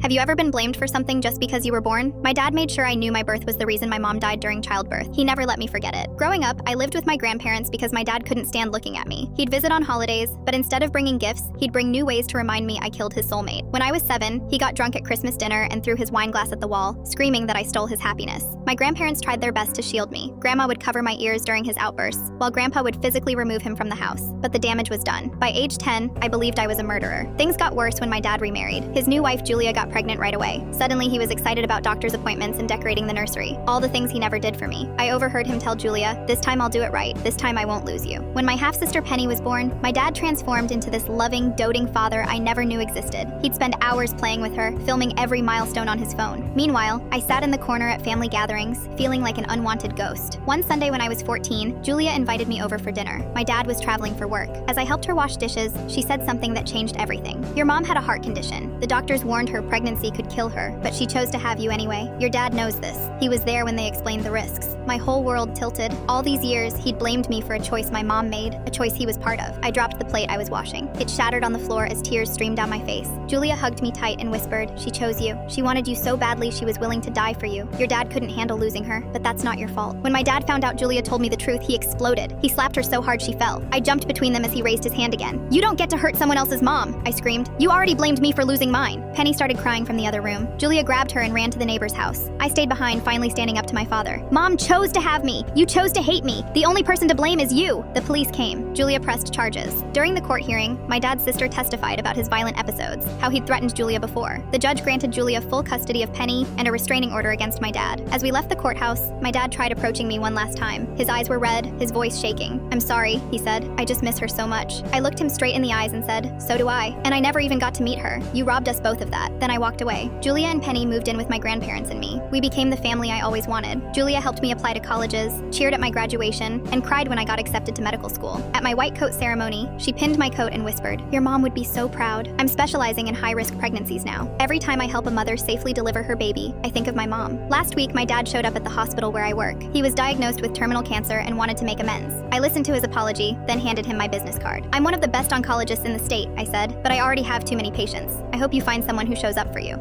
Have you ever been blamed for something just because you were born? My dad made sure I knew my birth was the reason my mom died during childbirth. He never let me forget it. Growing up, I lived with my grandparents because my dad couldn't stand looking at me. He'd visit on holidays, but instead of bringing gifts, he'd bring new ways to remind me I killed his soulmate. When I was 7, he got drunk at Christmas dinner and threw his wine glass at the wall, screaming that I stole his happiness. My grandparents tried their best to shield me. Grandma would cover my ears during his outbursts, while Grandpa would physically remove him from the house. But the damage was done. By age 10, I believed I was a murderer. Things got worse when my dad remarried. His new wife, Julia, got pregnant right away. Suddenly, he was excited about doctor's appointments and decorating the nursery. All the things he never did for me. I overheard him tell Julia, "This time I'll do it right. This time I won't lose you." When my half-sister Penny was born, my dad transformed into this loving, doting father I never knew existed. He'd spend hours playing with her, filming every milestone on his phone. Meanwhile, I sat in the corner at family gatherings, feeling like an unwanted ghost. One Sunday when I was 14, Julia invited me over for dinner. My dad was traveling for work. As I helped her wash dishes, she said something that changed everything. "Your mom had a heart condition. The doctors warned her pregnancy could kill her, but she chose to have you anyway. Your dad knows this. He was there when they explained the risks." My whole world tilted. All these years, he'd blamed me for a choice my mom made, a choice he was part of. I dropped the plate I was washing. It shattered on the floor as tears streamed down my face. Julia hugged me tight and whispered, "She chose you. She wanted you so badly she was willing to die for you. Your dad couldn't handle losing her, but that's not your fault." When my dad found out Julia told me the truth, he exploded. He slapped her so hard she fell. I jumped between them as he raised his hand again. "You don't get to hurt someone else's mom," I screamed. "You already blamed me for losing mine." Penny started crying from the other room. Julia grabbed her and ran to the neighbor's house. I stayed behind, finally standing up to my father. "Mom chose to have me. You chose to hate me. The only person to blame is you." The police came. Julia pressed charges. During the court hearing, my dad's sister testified about his violent episodes, how he'd threatened Julia before. The judge granted Julia full custody of Penny and a restraining order against my dad. As we left the courthouse, my dad tried approaching me one last time. His eyes were red, his voice shaking. "I'm sorry," he said. "I just miss her so much." I looked him straight in the eyes and said, "So do I. And I never even got to meet her. You robbed us both of that." Then I walked away. Julia and Penny moved in with my grandparents and me. We became the family I always wanted. Julia helped me apply to colleges, cheered at my graduation, and cried when I got accepted to medical school. At my white coat ceremony, she pinned my coat and whispered, "Your mom would be so proud." I'm specializing in high-risk pregnancies now. Every time I help a mother safely deliver her baby, I think of my mom. Last week, my dad showed up at the hospital where I work. He was diagnosed with terminal cancer and wanted to make amends. I listened to his apology, then handed him my business card. "I'm one of the best oncologists in the state," I said, "but I already have too many patients. I hope you find someone who shows up for you."